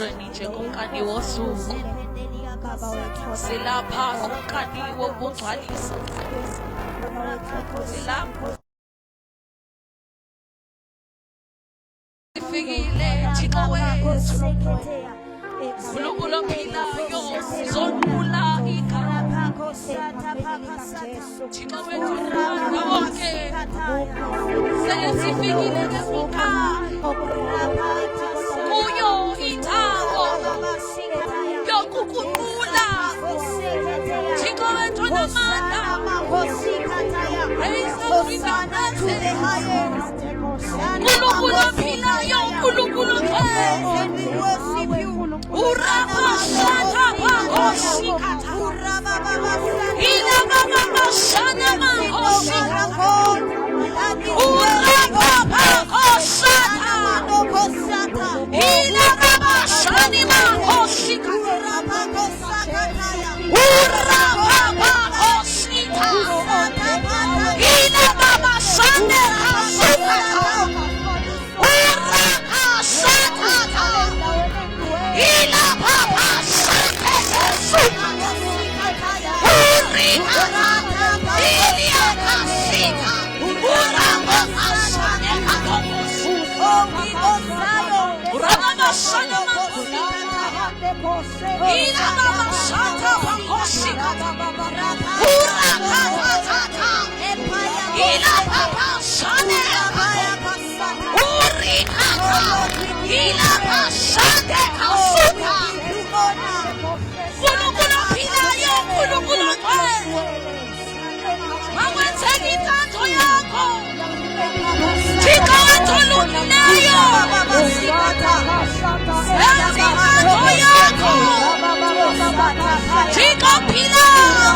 emotweni njengomkani wosuku. Silapha kumkani wokungcwalisa. Silapha sifikile Thixo wethu. Nkulunkulu ophilayo sizolula igama. Thixo wethu umhlaba wonke. Sesifikile ngekhaya. Kuyo indawo yokukhulula. Thixo wethu onamandla. Raise us with our hands. Nkulunkulu ophilayo, Nkulunkulu wethu. Urabashata bakoshikata. Ila babashana makoshikata. Urababakoshata. Ila babashani makoshikata. Urababakoshita. Ila babashane koshikata. Urakashata. Ila papa shaka suka. Urikata. Ilia kasita. Urabaka shane kakosi. Urabaka shane makosi. Ila mama shaka pakosi. Urakata. Ila papa shane. Urikata. Ila pashate kasuka. Nkulunkulu ophilayo, Nkulunkulu wethu. Mawenzeni intando yakho. Thixo wethu olungileyo. Wenza intando yakho. Thixo ophilayo.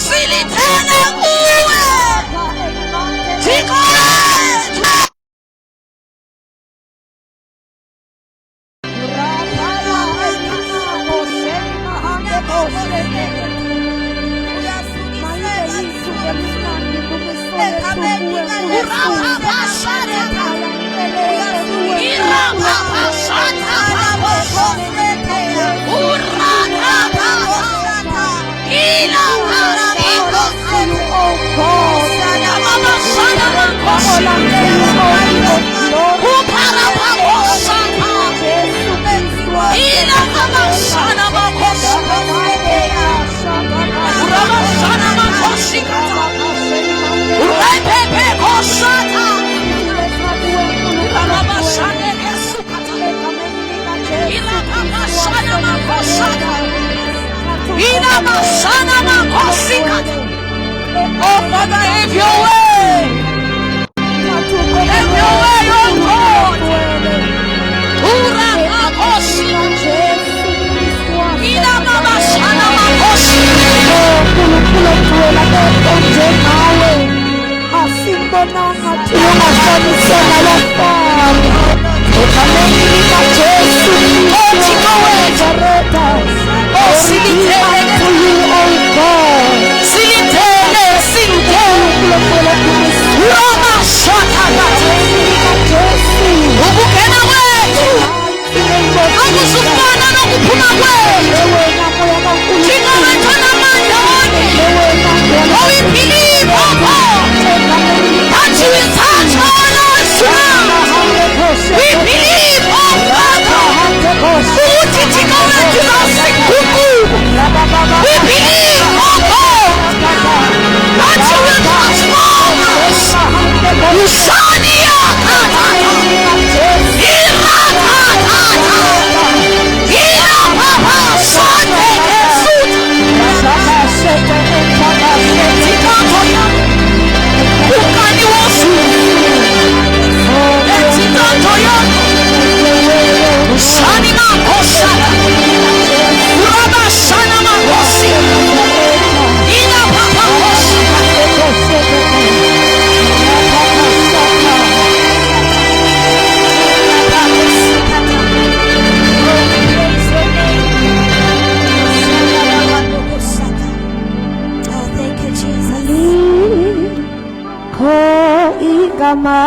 Silithele kuwe. Thixo wethu. Oh, Father, have your way. Have your way, oh God. Urakakoshi. Ila mama shana makoshi. Kulu tuela betonje nawe. Asimbo nanga tuona sani sema lafani. Ukameni na Jesu. Oh, Thixo wethu. Oh, silithele to you, oh God. Silithele, silithele. Roma shaka lati. Ukungena kwethu. Akuzufana nokuphuma kwethu. Thixo wethu onamandla wonke. Oh, we believe, oh God, that you will touch all us now. We believe, oh Father, ukuthi Thixo wethu uzasikhulula. We believe, oh God, that you will transform us. Usani yakata. Irakata. Ila papa sante kesuta. Etikato ya. Ukani wosuku. Etikato ya. Usani makoshata. Uraba shana makosi. Ila papa koshata. Ko igama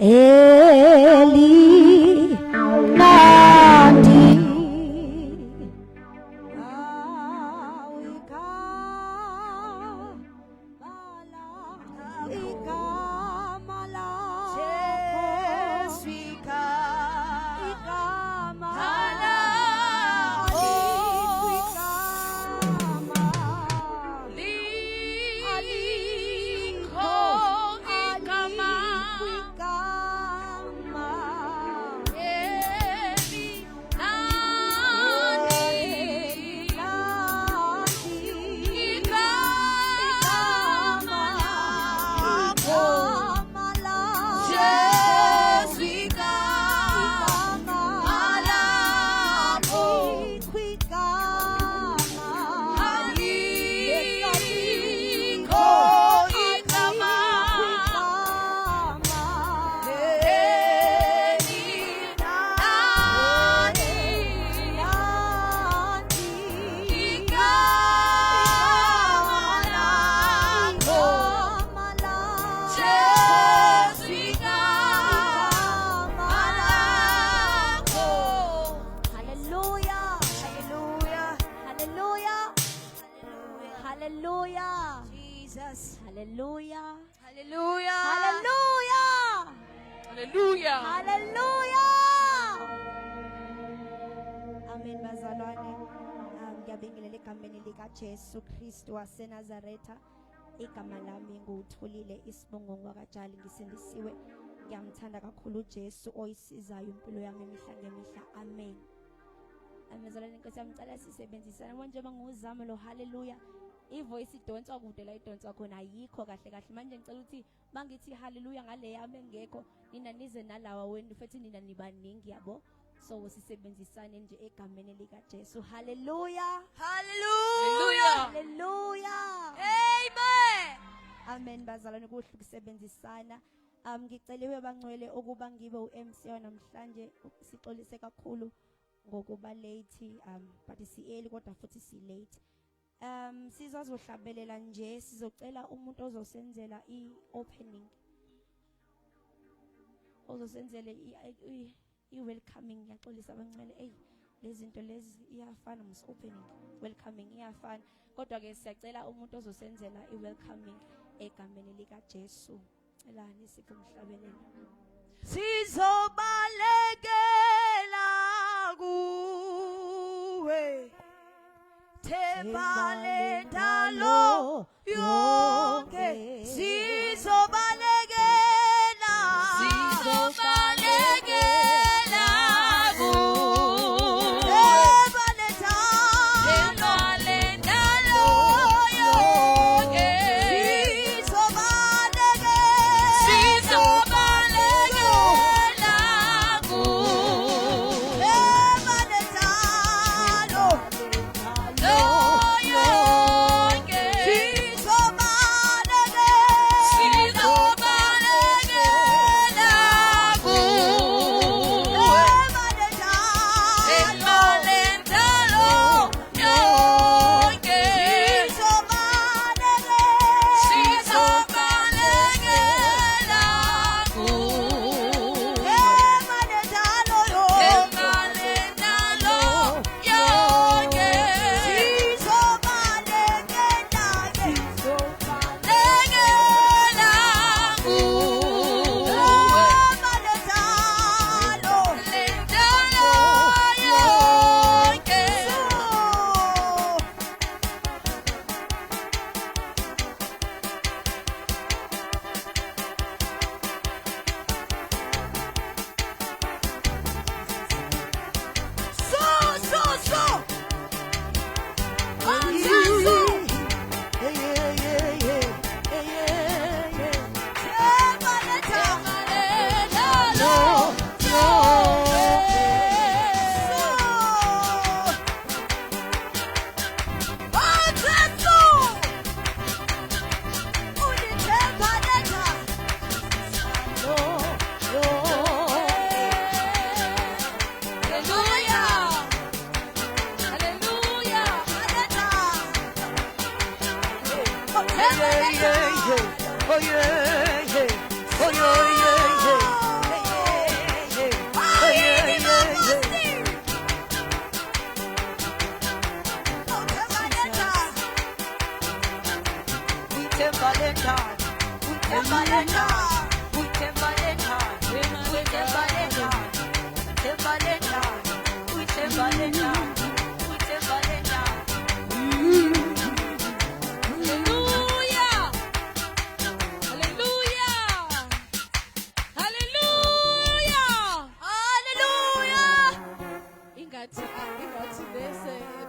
Eli Jesus. Hallelujah. Hallelujah. Hallelujah. Hallelujah. Hallelujah. Amen bazalwane. Ngiyabingelela egameni lika Jesu Kristu waseNazaretha. Igama lami ngutholile isibongo wakajali ngisindisiwe. Ngiyamthanda kakhulu uJesu oyisizayo impilo yami emihla ngemihla. Amen. Amazalwane Nkosi yamcela sisebenzisana manje banguzama lo hallelujah. Ivoice idonsa kude la idonsa khona ayikho kahle kahle manje ngicela ukuthi bangithi hallelujah ngale yami engekho nina nize nalawa wenu futhi nina nibaningi yabo so sisebenzisane nje egameni lika Jesu hallelujah Hallelujah. hallelujah Amen. amen bazalwane kuhle ukusebenzisana ngiceliwe bangcwele ukuba ngibe uMC namhlanje sixolise kakhulu ngokuba late but si early kodwa futhi si late sizohlabelela nje sizocela umuntu ozosenzela i-opening ozosenzela i-welcoming ngiyaxolisa abangcwele lezi zinto lezi iyafana opening welcoming iyafana kodwa ke siyacela umuntu ozosenzela i-welcoming egameni lika Jesu celani sikumhlabelele sizobalekela kuwe Tebale dalo yonke sizobalekela kuwe Tebale dalo yonke sizobalekela kuwe Tebale dalo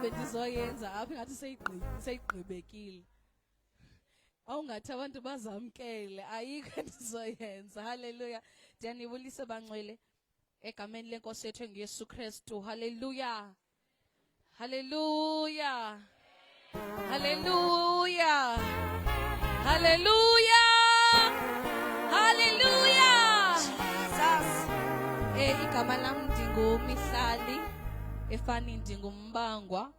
bendizoyenza apha ngathi seyigqibekile awungathi abantu bazamkele ayikho endizoyenza haleluya ndiyanibulisa bangcwele egameni lenkosi yethu ngeyesu Kristu haleluya haleluya haleluya haleluya haleluya Jesus igama lami ndinguMihlali efani ndingumbangwa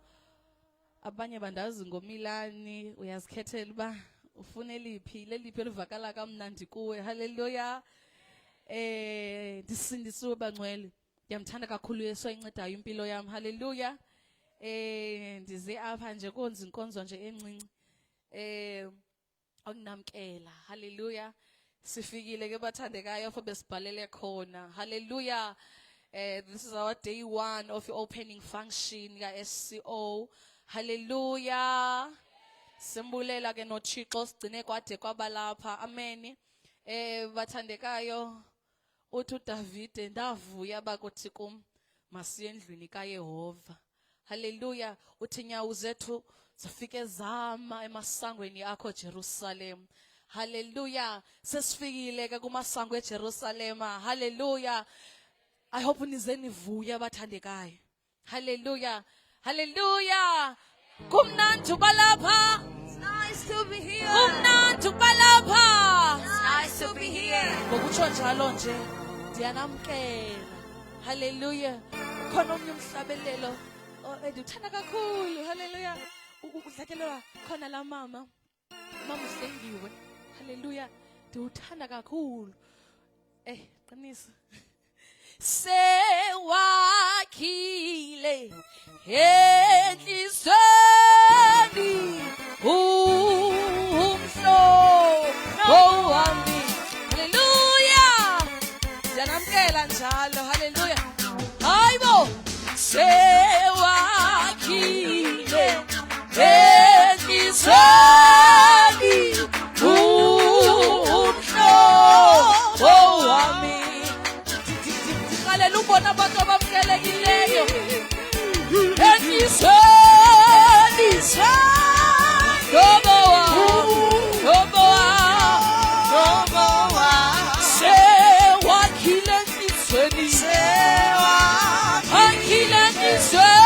abanye bandazi ngoMilani uyazikhethela uba ufune liphi leliphi elivakala kamnandi kuwe haleluya ndisindisiwe bangcwele ndiyamthanda kakhulu Yesu ayincedayo impilo yami haleluya ndize apha nje konza inkonzo nje encinci Akunamkela. Hallelujah. Sifikile ke bathandekayo apho besibhalele khona. Hallelujah. This is our day 1 of your opening function ka SCO. Hallelujah. Simbulela ke noThixo sigcine kwade kwabalapha. Amen. Bathandekayo uthi uDavid ndavuya bakuthi kum masiye endlwini kaYehova. Hallelujah. Uthi nyawo zethu zifike zama emasangweni akho Jerusalem. Hallelujah. Sesifikile ke kumasango eJerusalem. Hallelujah. I hope nize nivuya bathandekayo. Hallelujah. Hallelujah. Kumnandi balapha. It's nice to be here. Kumnandi balapha. It's nice to be here. Ngokutsho njalo nje ndiyanamkela. Hallelujah. Khona omnye umhlabelelo enduthanda kakhulu. Hallelujah. Udlakelwa khona la mama. Mama usengiwe. Hallelujah. Ndiwuthanda kakhulu. Qinisa. Sewakhile enhlisweni umhlobo wami. Hallelujah. Ndiyanamkela njalo. Hallelujah. Hayibo. Sewakhile enhlisweni umhlobo wami. Hallelujah. Ubona abantu abamkelekileyo enhlisweni umhlobo wami. Sewakhile enhlisweni. Sewakhile enhlisweni.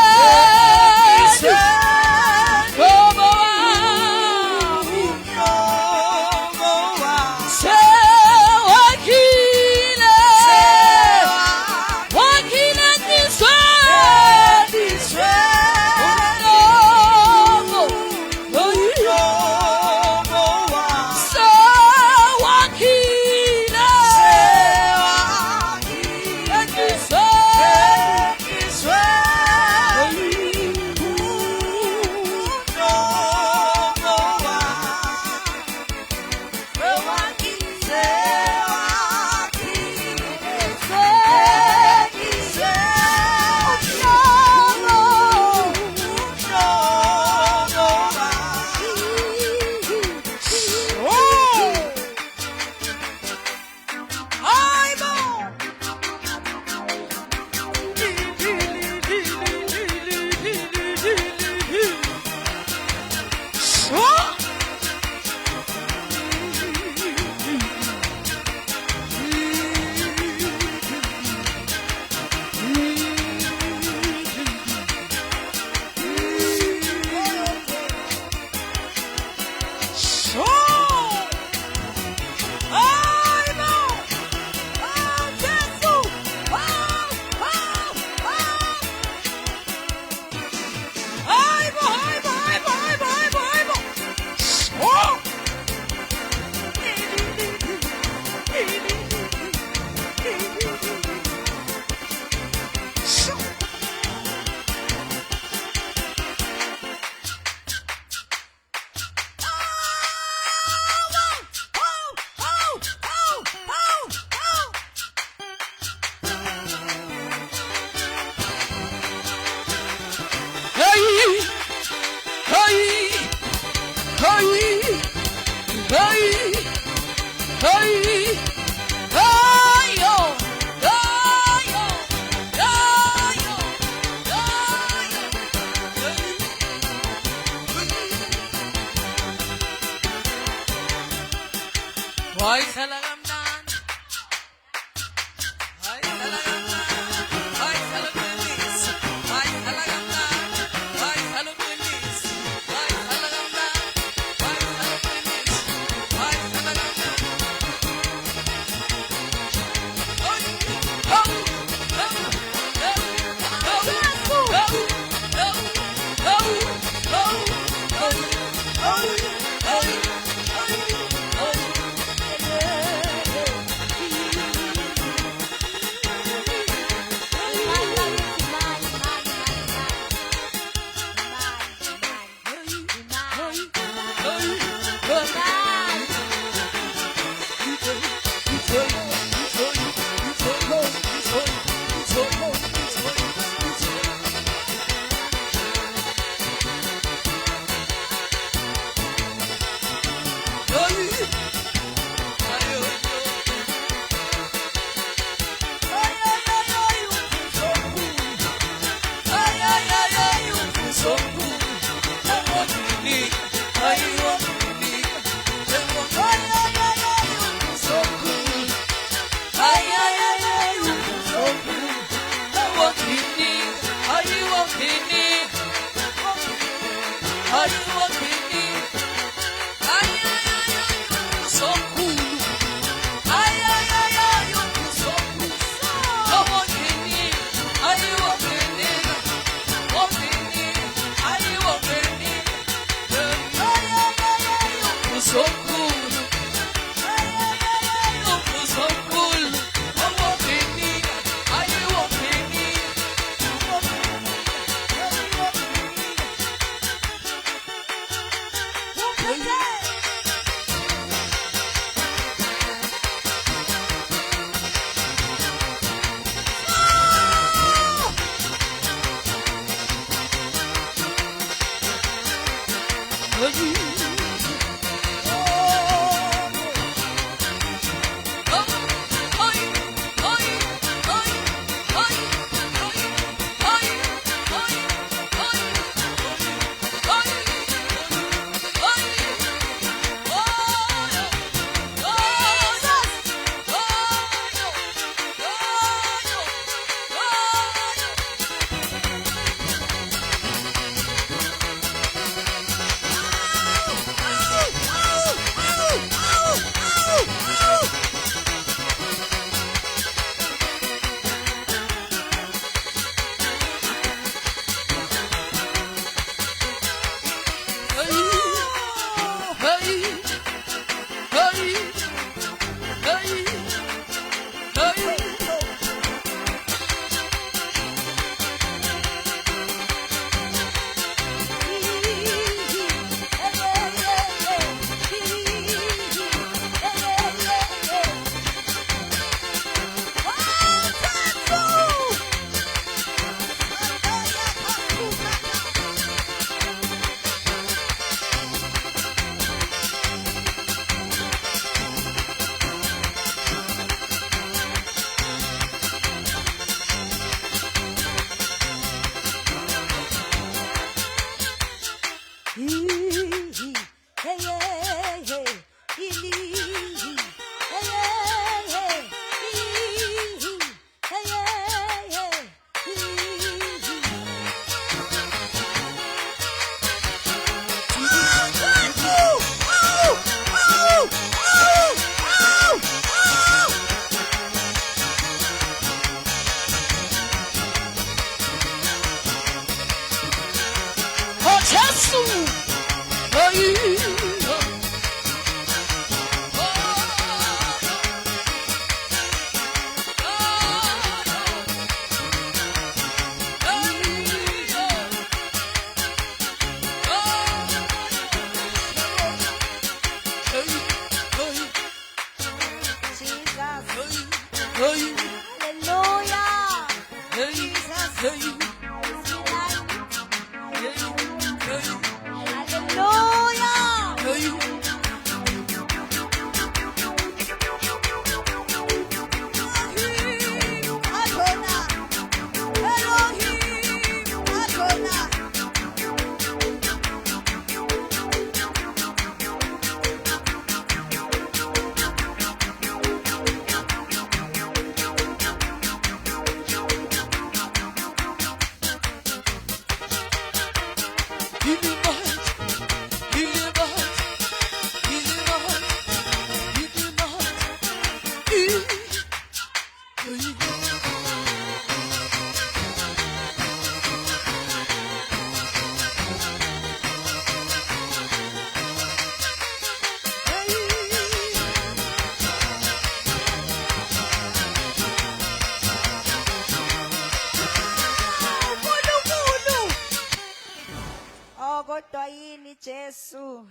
Kodwa yini Jesu.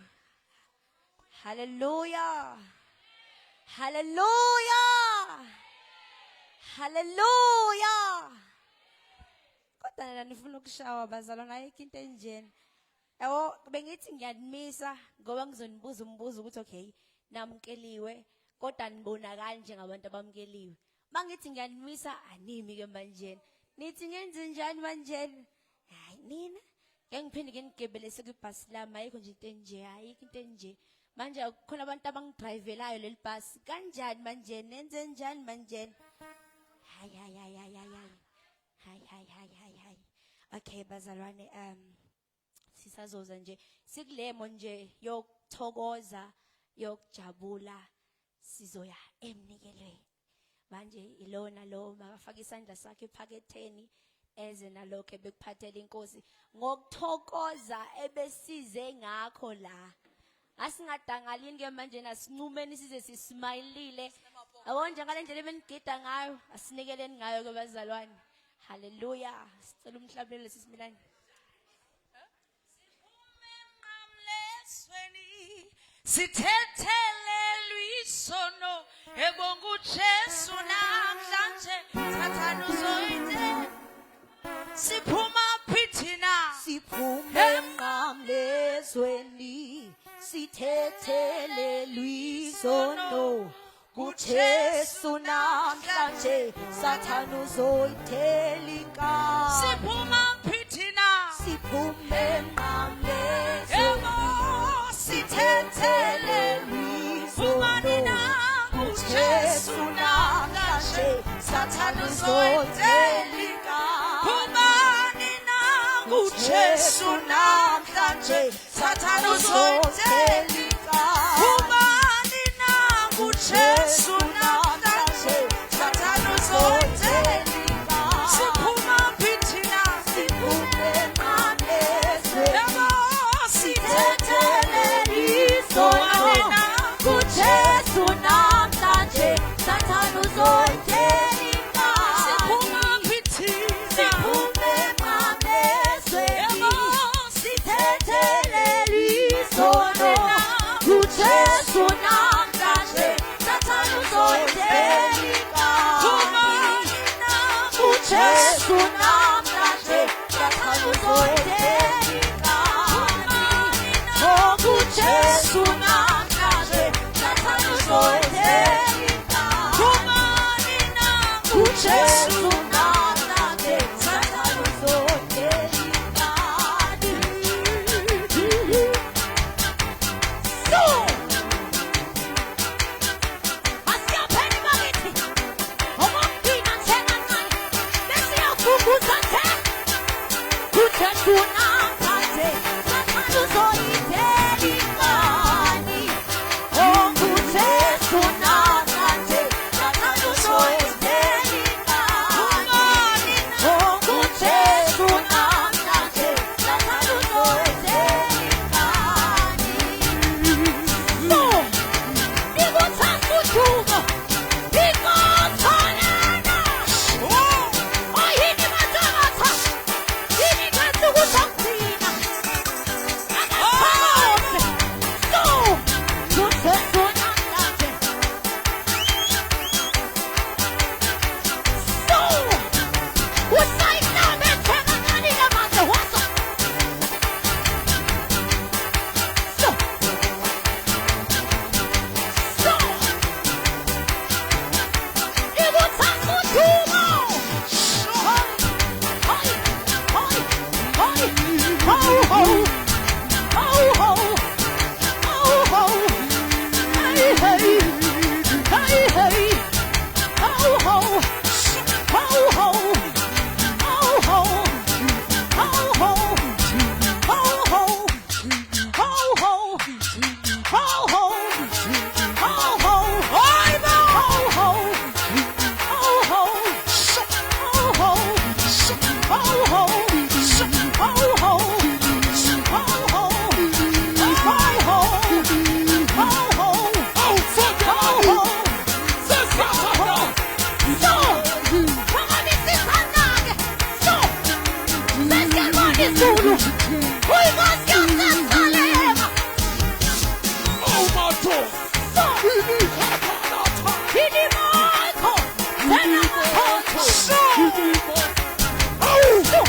Hallelujah. Hallelujah. Hallelujah. Kodwa nifuna ukushawa bazalwana ayikho into enjeni. Yabo bengithi ngiyanimisa ngoba ngizonibuza umbuzo ukuthi okay namkeliwe kodwa nibona kanje ngabantu abamkeliwe. Mangithi ngiyanimisa animi ke manje. Nithi ngenze njani manje? Hayi nina ngiphinde ngigebelese kwibhasi lami ayikho nje into enje ayikho into enje. Manje khona abantu abangidrivelayo leli bhasi kanjani manje nenze njani manje? Hayi. Okay bazalwane sisazoza nje sikulemo nje yokuthokoza yokujabula sizoya emnikelweni. Manje ilona lo makafaka isandla sakhe ephaketheni eze nalokho ebekuphathela inkosi ngokuthokoza ebesize ngakho la. asingadangalini ke manje nasincumeni size sismilele yabona nje ngalendlela ebenigida ngayo asinikeleni ngayo ke bazalwane haleluya sicela umhlabeleli sisimilane sithethelelwe isono ebonga uJesu namhlanje sathana uzoyithe siphuma phithina siphume emnqamlezweni sithethelelwe isono kuJesu namhlanje sathana uzoyithela inkani siphuma phithina siphume emnqamlezweni sithethelelwe isono kuJesu namhlanje sathana uzoyithela inkani kubani na kuJesu namhlanje sathana uzoyithela inkani kubani na kuJesu namhlanje sathana uzoyithela inkani siphuma phithina siphume emnqamlezweni yabo sithethelelwe isono kuJesu namhlanje sathana uzoyithela inkani siphuma phithina siphume emnqamlezweni yabo sithethelelwe isono kuJesu namhlanje sathana uzoyithela inkani kuJesu namhlanje sathana uzoyithela inkani oh kuJesu namhlanje sathana uzoyithela inkani kuJesu namhlanje sathana uzoyithela inkani so asiyapheni bakithi omongina njengancane lesiyavukuza nje kuJesu namhlanje sathana uzoyithela inkani oh kuJesu namhlanje sathana uzoyithela inkani oh kuJesu namhlanje sathana uzoyithela inkani so ikuthatha udumo ikotholana oyini matakatha yini kanti kuzongcina akaphose so kuJesu namhlanje so usayiname njenganganile manje waso so so ikuthatha udumo Hey, hey, ho, ho. Ho, ho. Ho, ho. Hey, hey. Hey, hey. Ho, ho. Ho, ho. Ho, ho. Ho, ho. Ho, ho. Ho, ho. Ho, ho. Ho, ho. Oi, no. Ho, ho. Ho, ho. Ho, ho. Ho, ho. Ho, ho. Ho, ho. Ho, ho. Zulu, we must get this Salem. Oh my God! So, Ini Michael, then I'm So! Oh! so,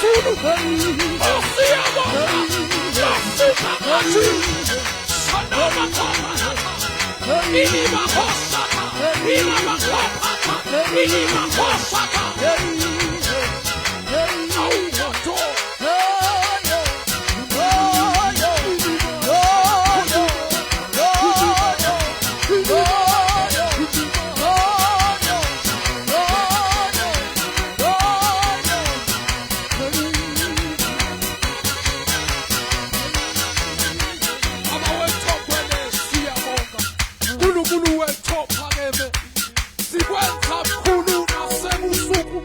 kakhulu. Nkosi yabonga. Yafika ngathi. Sanoma kophalata. Ilima kosata. Ilima kopata. Ilima kosata. Awumato. uNkulunkulu wethu ophakeme sikwenza mkhulu nasebusuku.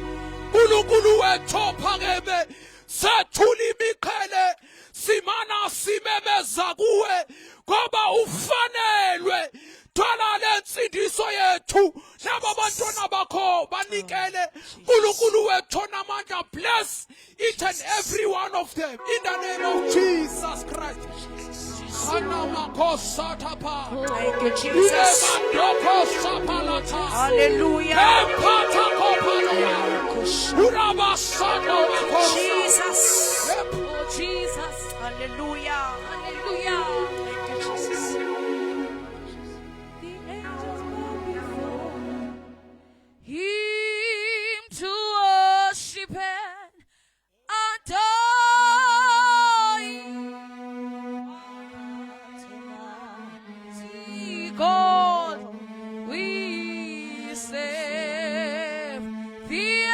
uNkulunkulu wethu ophakeme sethula imiqhele simana simemeza kuwe ngoba ufanelwe. Thola lensindiso yethu laba bantwana bakho banikele uNkulunkulu wethu namandla. Bless each and every one of them in the name of Jesus Christ. Thank you, Jesus. Hallelujah. Jesus. Jesus. Hallelujah. Hallelujah. Thank you, Jesus. The angels bow before him to worship and adore him. See God, we save. The angels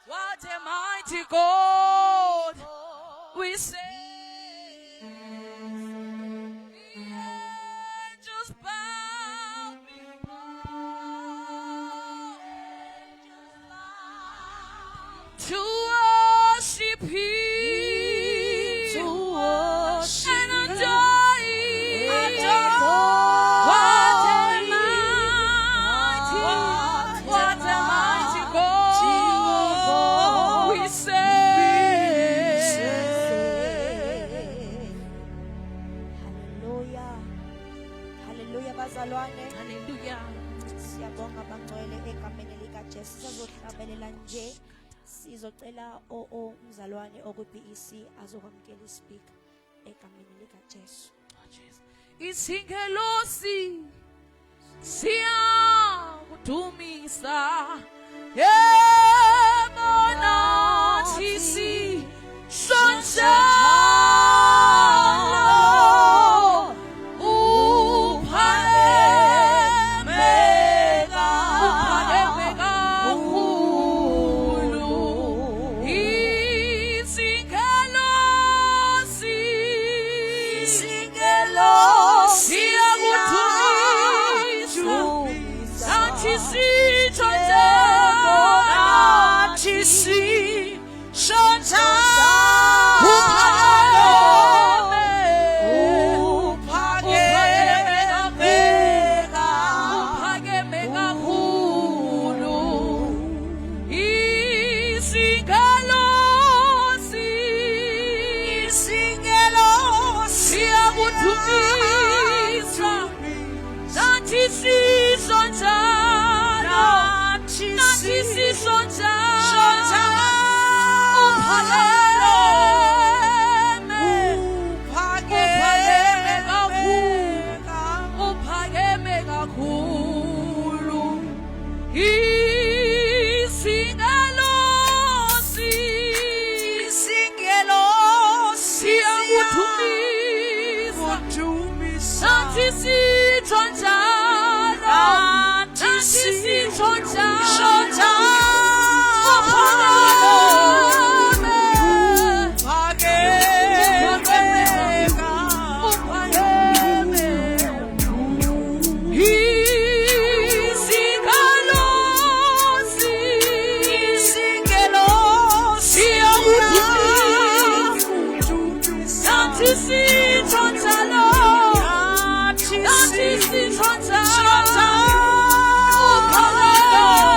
What a mighty God we serve. The angels bow before to worship Him, and adore Him. What a mighty God we serve. Hallelujah. Hallelujah bazalwane. Hallelujah. Siyabonga bangcwele egameni likaJesu. Sizohlabelela nje. Sizocela umzalwane okuBEC azokwamukela ispeaker egameni likaJesu. Isingelosi siyakudumisa yemona thisi sonjalo uphakeme kakhulu. Isingelosi siyakudumisa nathi uphakeme kakhulu. Isingelosi siyakudumisa nathi sisonjalo uphakeme kakhulu. Isingelosi siyakudumisa nathi sithonjalo uphakeme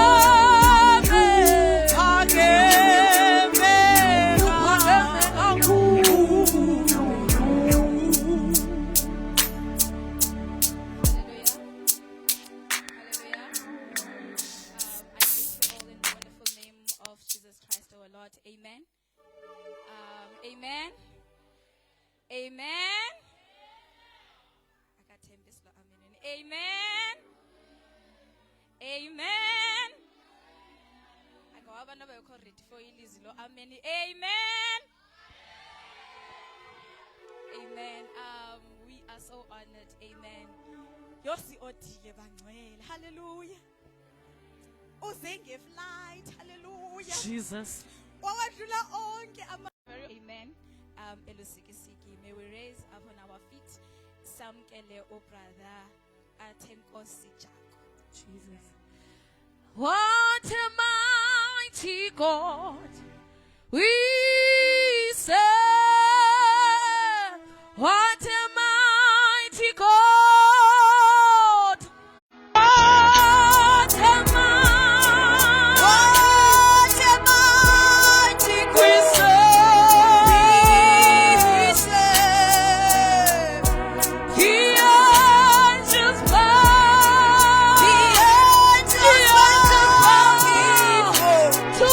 Amen. Akathembisa lo amen. Amen. Amen. Akawabantu abayikho ready for ilizwi lo amen. Amen. Amen. We are so honored. Amen. Yosi odile bangcwele. Hallelujah. Uze ngeflight. Hallelujah. Jesus. Wawadlula onke ama. Amen. Elusikisiki, may we raise up on our feet. Samkele o brother Tenkosi Jaco. Jesus. What a mighty God we serve. What a mighty God. What a mighty God we serve. The angels bow. The angels bow to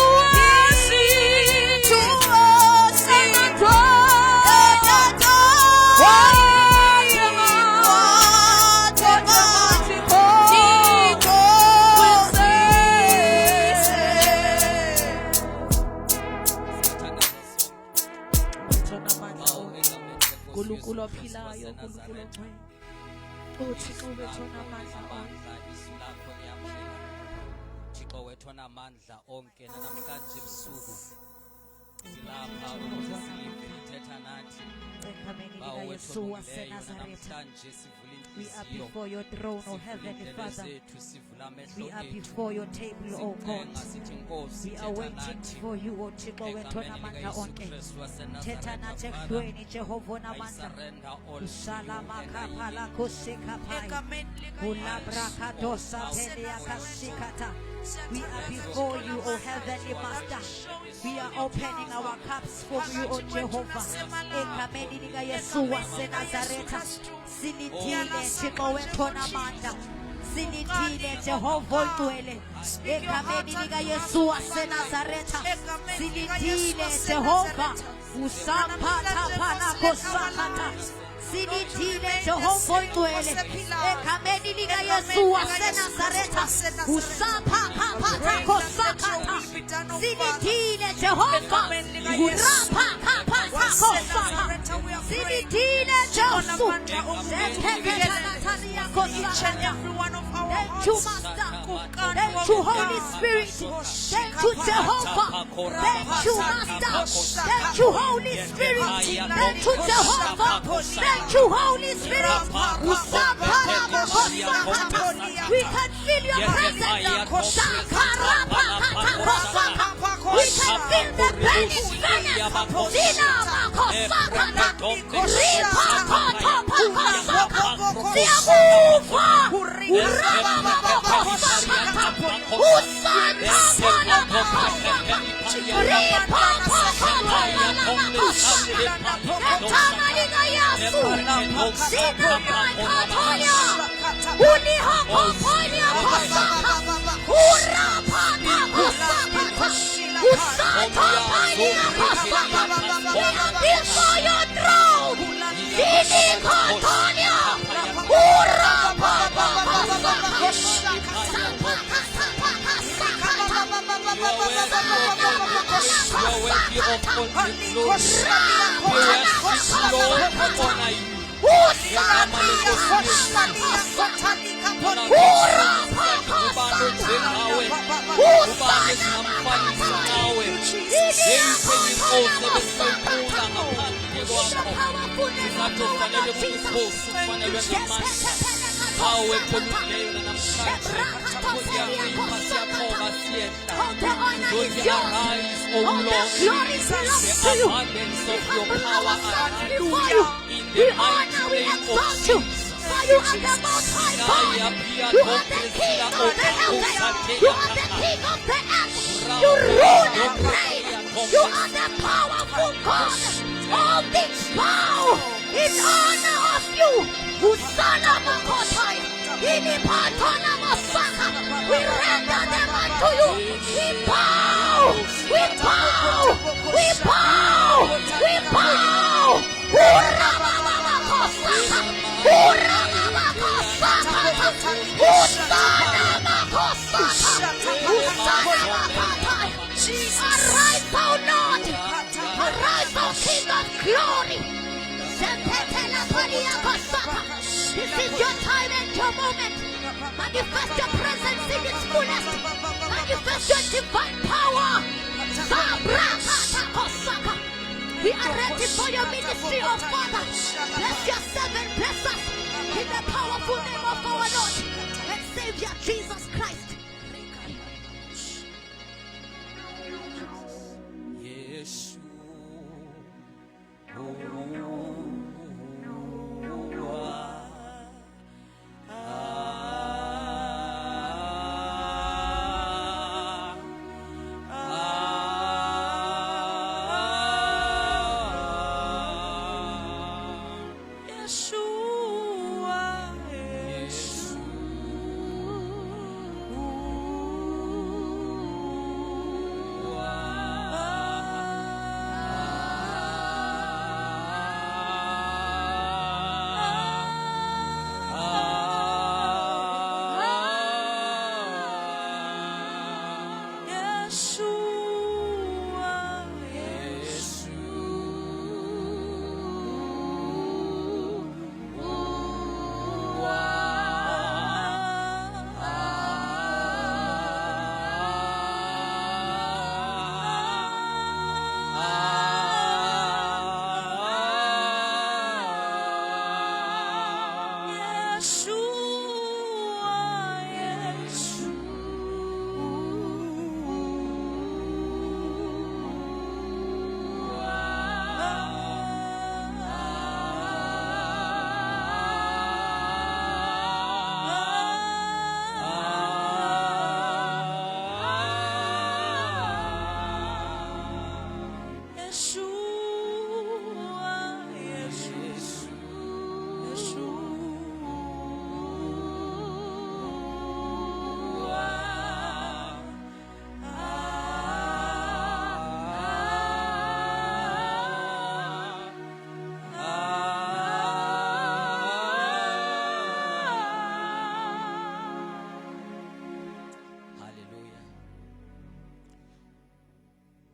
worship and adore. What a mighty God we serve. Nkulunkulu ophilayo, uNkulunkulu ongcwele. Uthixo wethu onamandla onke. Isu lakho liyaphila. Thixo wethu onamandla onke namhlanje ebusuku silapha ukuze sive lithetha nathi. Egameni Bawo wethu likaYesu olungileyo waseNazaretha. namhlanje sivula We are inhliziyo. before your throne, O Heavenly Sivula Father. zethu, sivula amehlo We are ethu. before your table, O God. Sithenga sithi Nkosi We are thetha waiting nathi. for you, O Thixo wethu Egameni onamandla likaYesu onke. Kristu Thetha waseNazaretha, nathi Father, ehlweni Jehova I onamandla. surrender all to you Usalama and I kapala yield. kusikapaya. Ulabrakadosa peliakasikata. We are before you, O Heavenly Master. We are opening our cups for you, O Jehovah. Egameni likaYesu waseNazaretha. Silithile Thixo wethu onamandla. Silithile Jehova ongcwele. Egameni likaYesu waseNazaretha. Silithile Jehova. Usamphatha phana kosakata. Silithile Jehova ongcwele. Egameni likaYesu waseNazaretha. Usaphakaphatha kosakata. Silithile Jehova. Uraphakaphatha kosakata. Silithile Jesu. Zephekethanathalia kosakata. Thank you, Master. Thank you, Holy Spirit. Thank you, Jehovah. Thank you, Master. Thank you, Holy Spirit. Thank you, Jehovah. Thank you, Holy Spirit. We can feel your presence. We can feel the burning furnace. Before your throne, we render them unto you. We bow. We bow. We bow. We bow. Arise, O Lord. Arise, O King of glory. This is your time and your moment. Manifest your presence in its fullest. Manifest your divine power. We are ready for your ministry, oh Father. Bless your servant, bless us in the powerful name of our Lord and Savior Jesus Christ.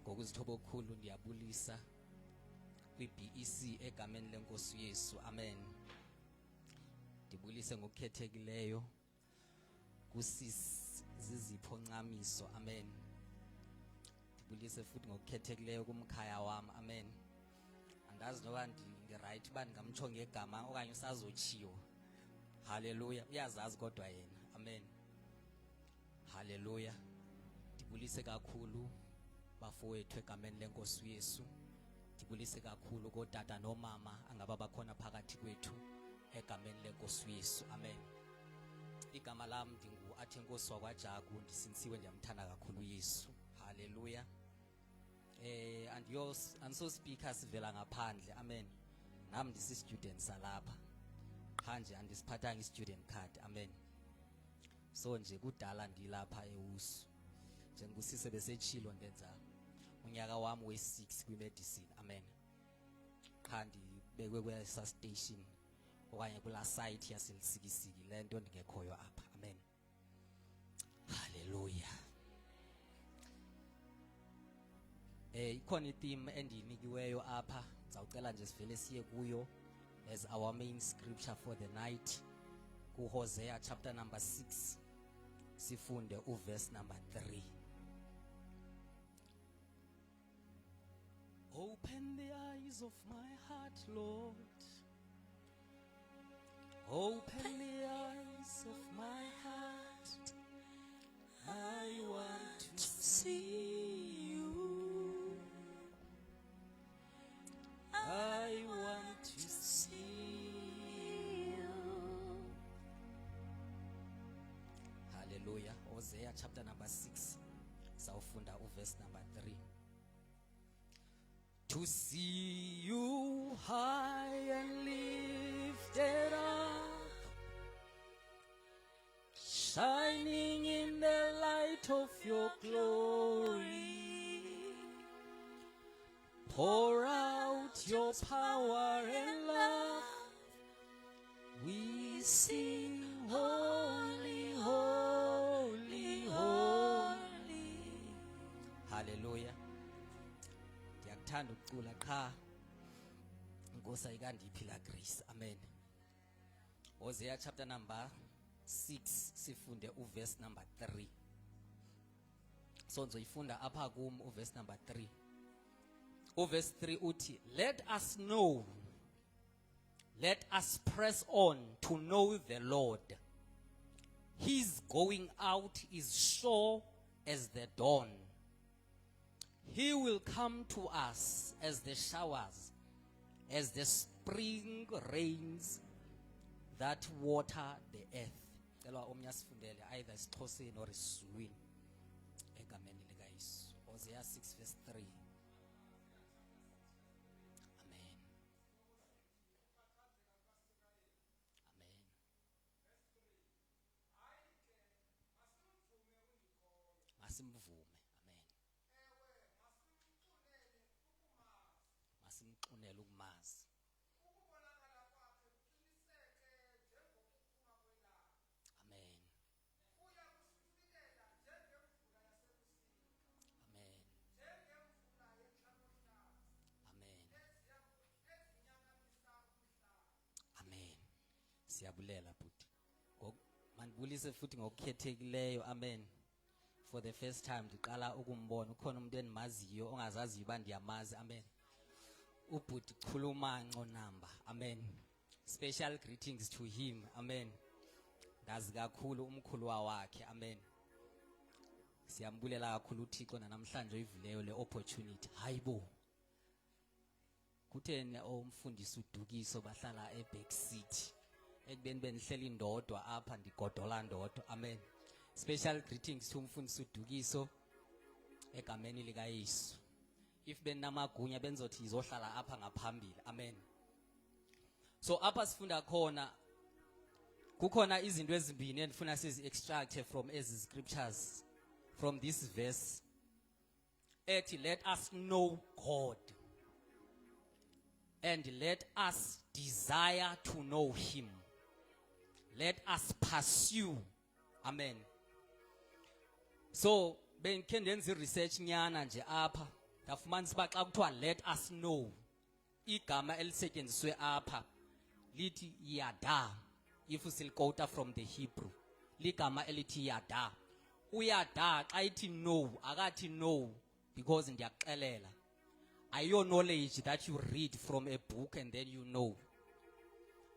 Ngokuzithoba okukhulu ndiyabulisa kwi-BEC egameni lenkosi Yesu. Amen. Ndibulise ngokukhethekileyo kusizipho ncamiso. Amen. Ndibulise futhi ngokukhethekileyo kumkhaya wami. Amen. Andazi noba ndi-right uba ndingamtsho ngegama okanye usazotshiwo. Haleluya. Uyazazi kodwa yena. Amen. Haleluya. Ndibulise kakhulu bafowethu egameni lenkosi Yesu. Ndibulise kakhulu kodata nomama angaba bakhona phakathi kwethu egameni lenkosi Yesu. Amen. Igama lami ndingu-Athenkosi wakwaJagu, ndisinsiwe ndiyamthanda kakhulu Yesu. Haleluya. Andiso-speaker sivela ngaphandle. Amen. Nami ndisi-student salapha. Qha nje andisiphathanga i-student card. Amen. So nje kudala ndilapha eWusu. Njengusise besetshilo ndenza unyaka wami we-6 kwi-medicine. Amen. Qha ndibekwe kwesa station okanye kula site yaseLisikisiki, le nto ndingekhoyo apha. Amen. Haleluya. Ikhona i-theme endiyinikiweyo apha, ndizawucela nje sivele siye kuyo as our main scripture for the night. KuHosea chapter number 6 sifunde uverse number 3. Open the eyes of my heart, Lord. Open the eyes of my heart. I want to see you. I want to see you. Hallelujah. Hosea chapter number 6. Sawufunda uverse number 3. To see you high and lifted up, shining in the light of your glory. Pour out your power and love sing holy, holy, holy. Hallelujah. Ndiyakuthanda ukucula qha. Inkosi ayikandiphi la grace. Amen. Hosea chapter number 6 sifunde uverse number 3. So ngizoyifunda apha kum uverse number 3. Uverse 3 uthi, let us know, let us press on to know the Lord. His going out is sure as the dawn. He will come to us as the showers, as the spring rains that water the earth. Celwa omnye asifundele either isiXhoseni or isiZulwini egameni likaYesu. Hosea 6 verse 3. Amen. Amen. Masimvume. Amen. Masimxunele ukumazi. Amen. Amen. Siyabulela futhi. Manibulise futhi ngokukhethekileyo. Amen. For the first time ndiqala ukumbona ukhona umuntu endimaziyo ongazaziyo uba ndiyamazi. Amen. Ubhuti Khulumanco Namba. Amen. Special greetings to him. Amen. Ndazi kakhulu umkhuluwa wakhe. Amen. Siyambulela kakhulu uThixo namhlanje oyivuleyo le opportunity. Hayibo. Kutheni umfundisi uDukiso bahlala eBack City. Ekubeni benihleli indodwa apha ndigodola ndodwa. Amen. Special greetings to umfundisi uDukiso egameni likaYesu. If benamagunya benzothi izohlala apha ngaphambili. Amen. So apha sifunda khona kukhona izinto ezimbini endifuna sizi extract from ezi scriptures from this verse. Ethi let us know God and let us desire to know him. Let us pursue. Amen. So benkhe ndenza research nyana nje apha ndafumanisa uba xa kuthiwa let us know igama elisetyenziswe apha lithi yada. If usilikota from the Hebrew ligama elithi yada. Uyada xa ithi no akathi no because ndiyakuxelela ayo knowledge that you read from a book and then you know.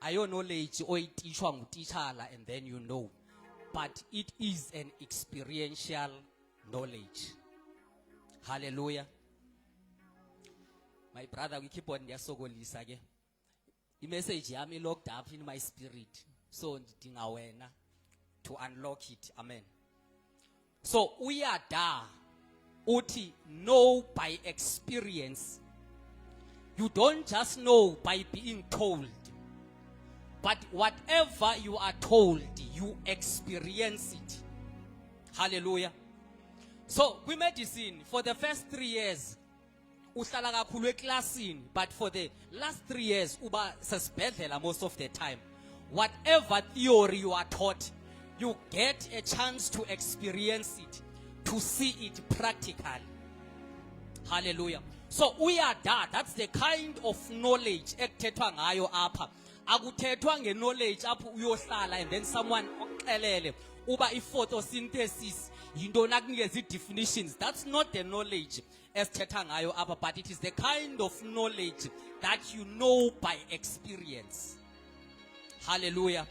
Ayo knowledge oyitishwa ngutitshala and then you know. But it is an experiential knowledge. Hallelujah. My brother, we keep on ndiyasokolisa ke. I-message yami locked up in my spirit. So ndidinga wena to unlock it. Amen. So uyada uthi know by experience. You don't just know by being told. But whatever you are told, you experience it. Hallelujah. So, we medicine for the first 3 years, uhlala kakhulu eklasini, but for the last 3 years, uba sesibhedlela most of the time. Whatever theory you are taught, you get a chance to experience it, to see it practically. Hallelujah. So, uyada, that's the kind of knowledge ekuthethwa ngayo apha. Akuthethwa knowledge apho uyohlala and then someone oxelele uba photosynthesis yinto nakunikeza definitions. That's not the knowledge esithetha ngayo apha, but it is the kind of knowledge that you know by experience. Hallelujah.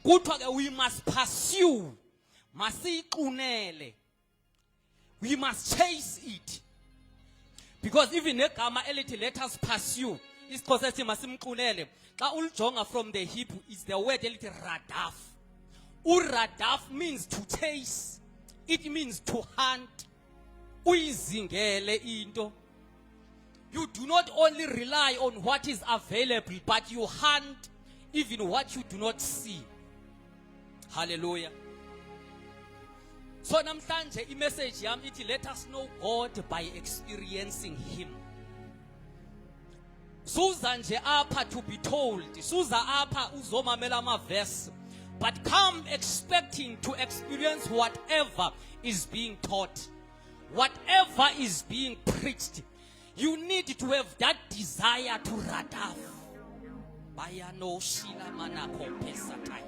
Kuthiwa ke we must pursue, masiqunele, we must chase it, because even negama elithi let us pursue isiXhosa sithi masimqunele xa ulijonga from the Hebrew is the word elithi radaf. Uradaf means to chase. It means to hunt. Uyizingele into. You do not only rely on what is available, but you hunt even what you do not see. Hallelujah. So namhlanje i-message yami ithi let us know God by experiencing him. Suza nje apha to be told. Suza apha uzomamela ama-verse. But come expecting to experience whatever is being taught. Whatever is being preached. You need to have that desire to radaf. Bayano shila manako pesatai.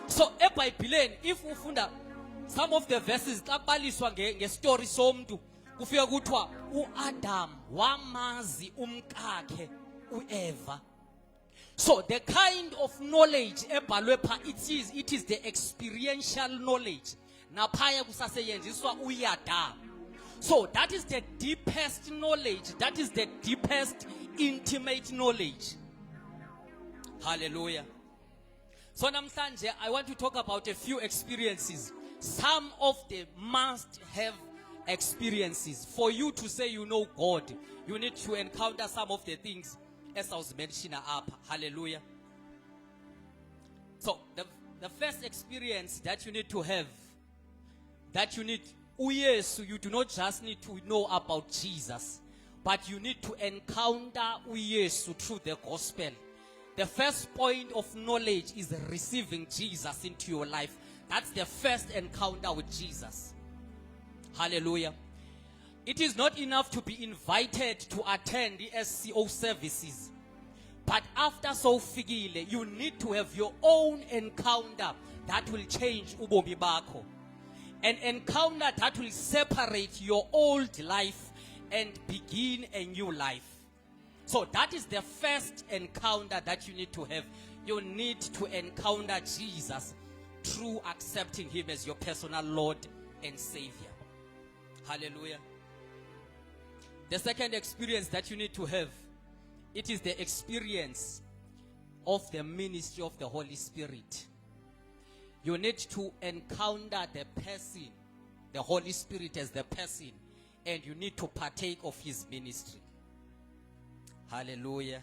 So eBhayibhelini if ufunda some of the verses xabaliswa ngestory somntu kufika kuthiwa uAdam wamazi umkakhe uEva. So the kind of knowledge ebhalwe pha it is the experiential knowledge. Naphaya kusaseyenziswa uyada. So that is the deepest knowledge. That is the deepest intimate knowledge. Hallelujah. So namhlanje I want to talk about a few experiences. Some of the must-have experiences. For you to say you know God, you need to encounter some of the things as I was mentioning up. Hallelujah. So the first experience that you need to have, you do not just need to know about Jesus, but you need to encounter uyesu through the gospel. The first point of knowledge is receiving Jesus into your life. That's the first encounter with Jesus. Hallelujah. It is not enough to be invited to attend the SCO services. But after so figile, you need to have your own encounter that will change ubomi bakho. An encounter that will separate your old life and begin a new life. So that is the first encounter that you need to have. You need to encounter Jesus through accepting him as your personal Lord and Savior. Hallelujah. The second experience that you need to have, it is the experience of the ministry of the Holy Spirit. You need to encounter the person, the Holy Spirit as the person, and you need to partake of his ministry. Hallelujah.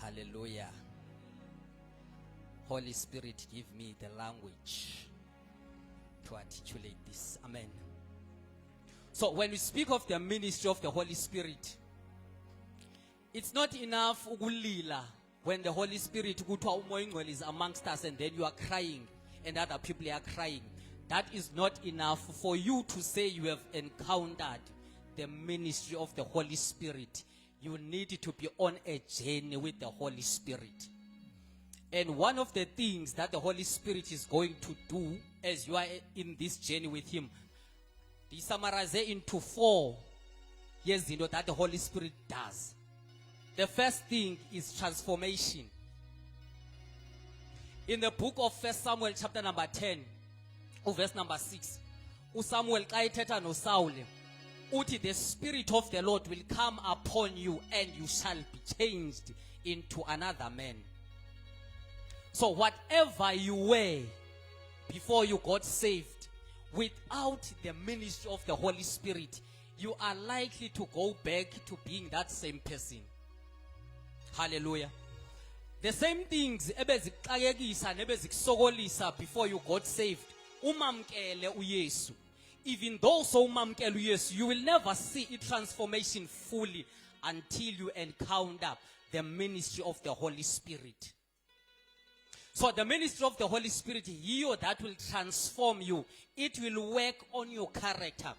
Hallelujah. Holy Spirit, give me the language to articulate this. Amen. So when we speak of the ministry of the Holy Spirit, it's not enough ukulila when the Holy Spirit is amongst us and then you are crying and other people are crying. That is not enough for you to say you have encountered the ministry of the Holy Spirit. You need to be on a journey with the Holy Spirit. And one of the things that the Holy Spirit is going to do as you are in this journey with him, they summarize it into 4 years that the Holy Spirit does. The first thing is transformation. In the book of 1 Samuel chapter number 10, verse number 6, uSamuel kaithetha noSaul, uthi the Spirit of the Lord will come upon you and you shall be changed into another man. So whatever you were before you got saved, without the ministry of the Holy Spirit, you are likely to go back to being that same person. Hallelujah. The same things ebezikuxakekisa nebezikusokolisa before you got saved, umamkele uYesu. Even though so umamkele uYesu, you will never see a transformation fully until you encounter the ministry of the Holy Spirit. So the ministry of the Holy Spirit, that will transform you. It will work on your character.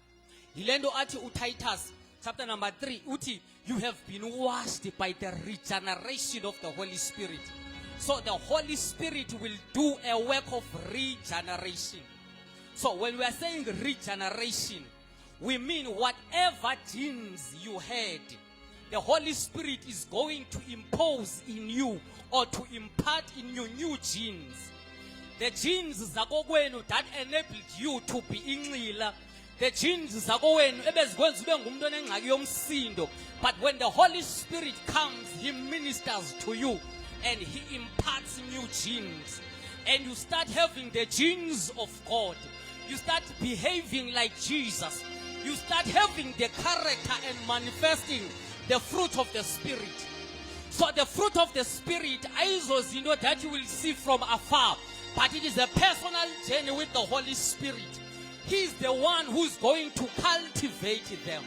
Yilendo athi uTitus chapter number 3 uthi you have been washed by the regeneration of the Holy Spirit. So the Holy Spirit will do a work of regeneration. So when we are saying regeneration, we mean whatever genes you had, the Holy Spirit is going to impose in you or to impart in you new genes. The genes zakokwenu that enabled you to be inqila. The genes zakokwenu ebezikwenza ube ngumuntu onengxaki yomsindo. But when the Holy Spirit comes, he ministers to you and he imparts new genes. And you start having the genes of God. You start behaving like Jesus. You start having the character and manifesting the fruit of the Spirit. So the fruit of the Spirit, that you will see from afar. But it is a personal journey with the Holy Spirit. He is the one who is going to cultivate them.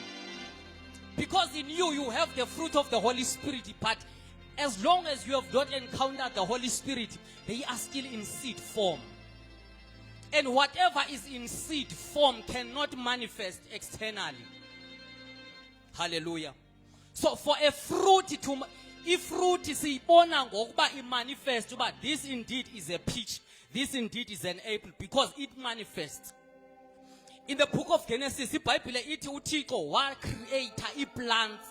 Because in you, you have the fruit of the Holy Spirit. But as long as you have not encountered the Holy Spirit, they are still in seed form. And whatever is in seed form cannot manifest externally. Hallelujah. So for a fruit to, if fruit is manifest, but this indeed is a peach, this indeed is an apple, because it manifests. In the book of Genesis, the Bible it uThixo wa create plants.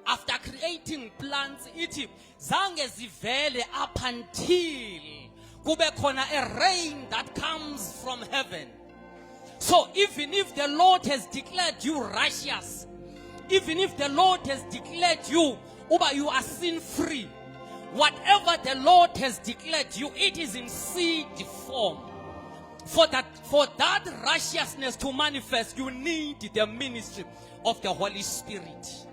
After creating plants, it zange zivele up until kube khona a rain that comes from heaven. So even if the Lord has declared you righteous, even if the Lord has declared you you are sin free, whatever the Lord has declared you, it is in seed form. For that righteousness to manifest, you need the ministry of the Holy Spirit.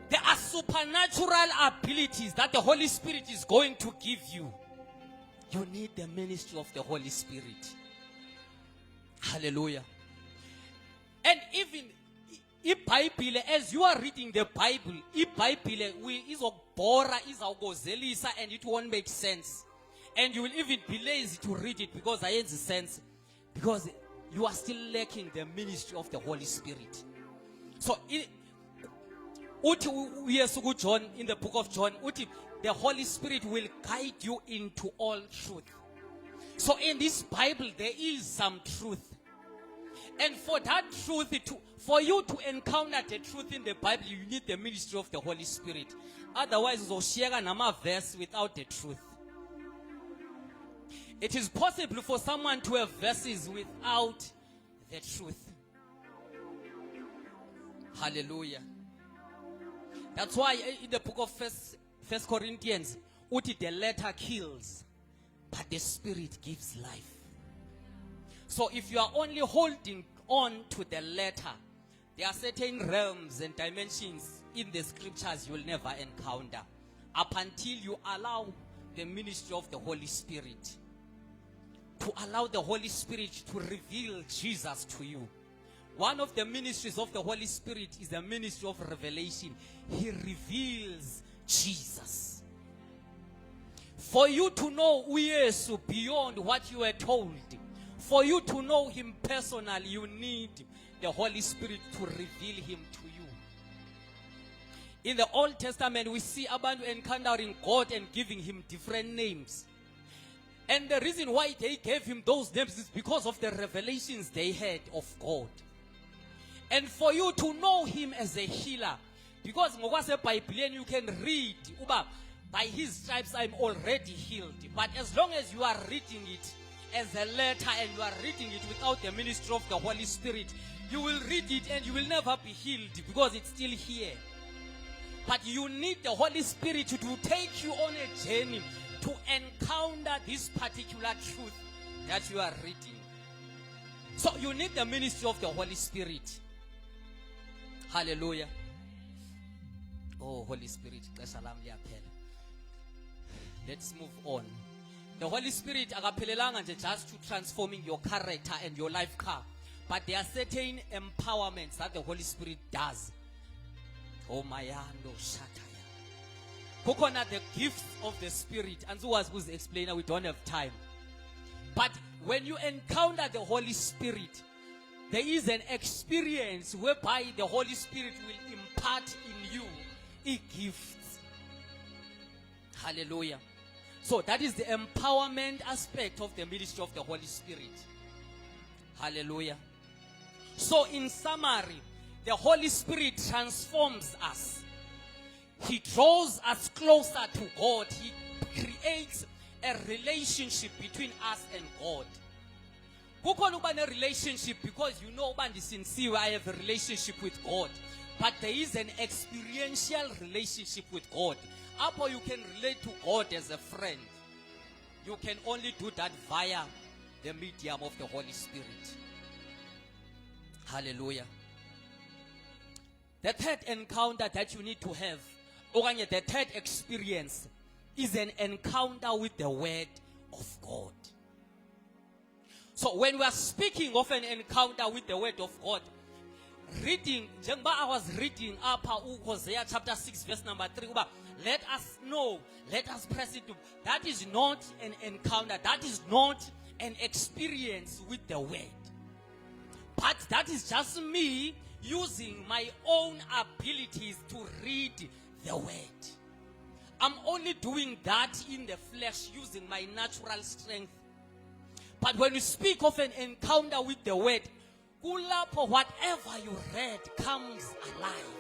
There are supernatural abilities that the Holy Spirit is going to give you. You need the ministry of the Holy Spirit. Hallelujah. And even iBhayibhile, as you are reading the Bible, iBhayibhile izokubhora, izawugozelisa, and it won't make sense. And you will even be lazy to read it because I ain't sense. Because you are still lacking the ministry of the Holy Spirit. So John, in the book of John, the Holy Spirit will guide you into all truth. So in this Bible, there is some truth. And for that truth, for you to encounter the truth in the Bible, you need the ministry of the Holy Spirit. Otherwise, uzoshiya nama verse without the truth. It is possible for someone to have verses without the truth. Hallelujah. That's why in the book of First Corinthians, the letter kills, but the Spirit gives life. So if you are only holding on to the letter, there are certain realms and dimensions in the scriptures you will never encounter up until you allow the ministry of the Holy Spirit. To allow the Holy Spirit to reveal Jesus to you. One of the ministries of the Holy Spirit is the ministry of revelation. He reveals Jesus. For you to know Jesus beyond what you were told, for you to know him personally, you need the Holy Spirit to reveal him to you. In the Old Testament, we see abantu encountering God and giving him different names. And the reason why they gave him those names is because of the revelations they had of God. And for you to know him as a healer, because you can read, by his stripes I'm already healed. But as long as you are reading it as a letter and you are reading it without the ministry of the Holy Spirit, you will read it and you will never be healed because it's still here. But you need the Holy Spirit to take you on a journey to encounter this particular truth that you are reading. So you need the ministry of the Holy Spirit. Hallelujah. Oh, Holy Spirit. Let's move on. The Holy Spirit akaphelelanga just to transforming your character and your life car. But there are certain empowerments that the Holy Spirit does. Oh, Mayando Shataya. Kokona, the gifts of the Spirit. And so was explained, we don't have time. But when you encounter the Holy Spirit, there is an experience whereby the Holy Spirit will impart in you a gift. Hallelujah. So that is the empowerment aspect of the ministry of the Holy Spirit. Hallelujah. So in summary, the Holy Spirit transforms us. He draws us closer to God. He creates a relationship between us and God. Kukhona uba relationship because you know uba sincere, I have a relationship with God. But there is an experiential relationship with God. Apo you can relate to God as a friend. You can only do that via the medium of the Holy Spirit. Hallelujah. The third encounter that you need to have, or the third experience, is an encounter with the Word of God. So when we are speaking of an encounter with the Word of God, reading, njengoba I was reading apha Hosea chapter 6 verse number 3, uba let us know, let us press it. That is not an encounter, that is not an experience with the word. But that is just me using my own abilities to read the word. I'm only doing that in the flesh using my natural strength. But when you speak of an encounter with the word, kulapho whatever you read comes alive.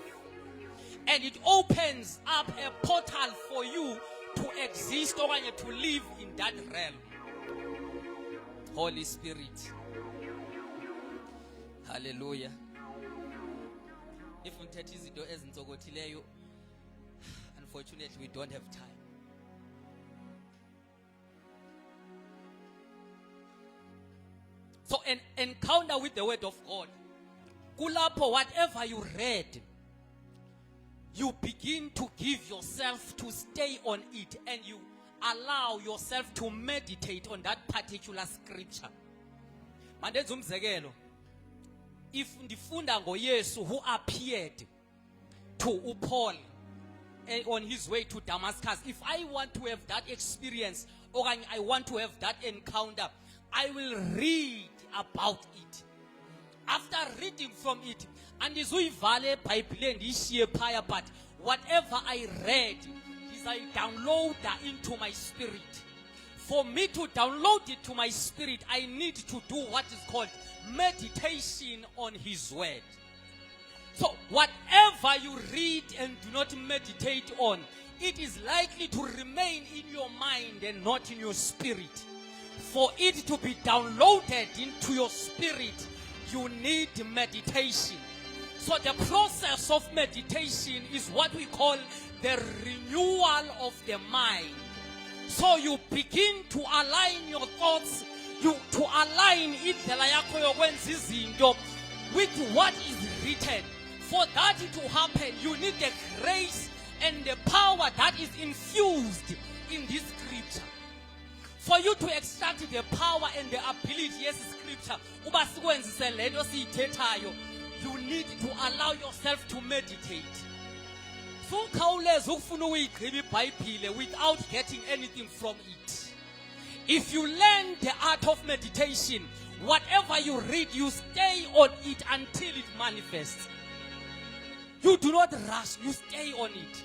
And it opens up a portal for you to exist or to live in that realm. Holy Spirit. Hallelujah. If unithetha izinto ezintsonkothileyo, unfortunately we don't have time. So an encounter with the word of God, kulapho whatever you read, you begin to give yourself to stay on it, and you allow yourself to meditate on that particular scripture. Mandenza umzekelo. If ndifunda ngoYesu who appeared to Paul on his way to Damascus, if I want to have that experience or I want to have that encounter, I will read about it. After reading from it, and izuyivale eBhayibhileni ndishiye phaya, but whatever I read is I download that into my spirit. For me to download it to my spirit, I need to do what is called meditation on his word. So whatever you read and do not meditate on, it is likely to remain in your mind and not in your spirit. For it to be downloaded into your spirit, you need meditation. So the process of meditation is what we call the renewal of the mind. So you begin to align your thoughts, to align indlela yakho yokwenza izinto with what is written. For that to happen, you need the grace and the power that is infused in this scripture. For you to extract the power and the ability, yes, scripture, uba sikwenzise lento siyithethayo, you need to allow yourself to meditate. So khawuleza ukufuna uyigqiba iBhayibhile without getting anything from it. If you learn the art of meditation, whatever you read, you stay on it until it manifests. You do not rush, you stay on it.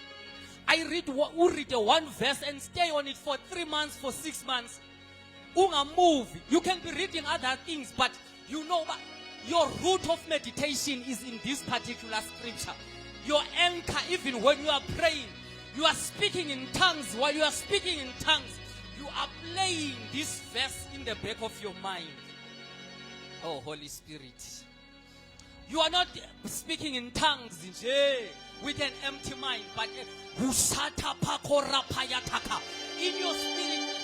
I read one verse and stay on it for 3 months, for 6 months. Unga move. You can be reading other things, but you know your root of meditation is in this particular scripture. Your anchor, even when you are praying, you are speaking in tongues. While you are speaking in tongues, you are playing this verse in the back of your mind. Oh, Holy Spirit. You are not speaking in tongues with an empty mind, but in your spirit,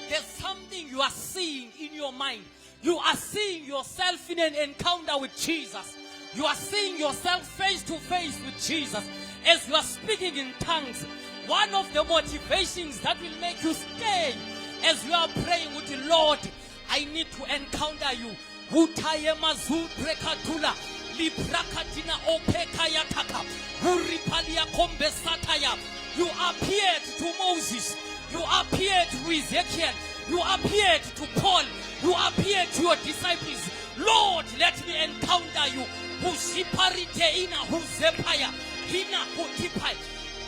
there's something you are seeing in your mind. You are seeing yourself in an encounter with Jesus. You are seeing yourself face to face with Jesus. As you are speaking in tongues, one of the motivations that will make you stay as you are praying with the Lord, I need to encounter you. You appeared to Moses. You appeared to Ezekiel. You appeared to Paul. You appeared to your disciples. Lord, let me encounter you.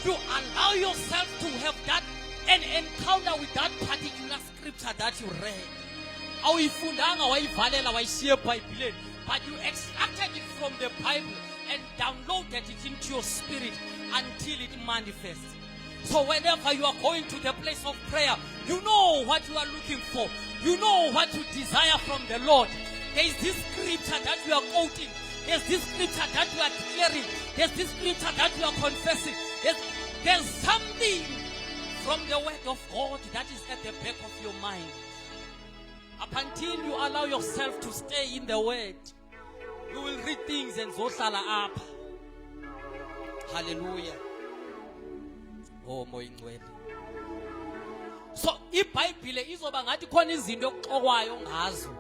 You allow yourself to have that an encounter with that particular scripture that you read. But you extracted it from the Bible and downloaded it into your spirit until it manifests. So whenever you are going to the place of prayer, you know what you are looking for. You know what you desire from the Lord. There is this scripture that you are quoting. There's this scripture that you are declaring. There's this scripture that you are confessing. There's something from the word of God that is at the back of your mind. Up until you allow yourself to stay in the word, you will read things and zohlala up. Hallelujah. Oh, moya ingcwele. So iBhayibhile izoba ngathi khona izinto okuxokwayo ngazo.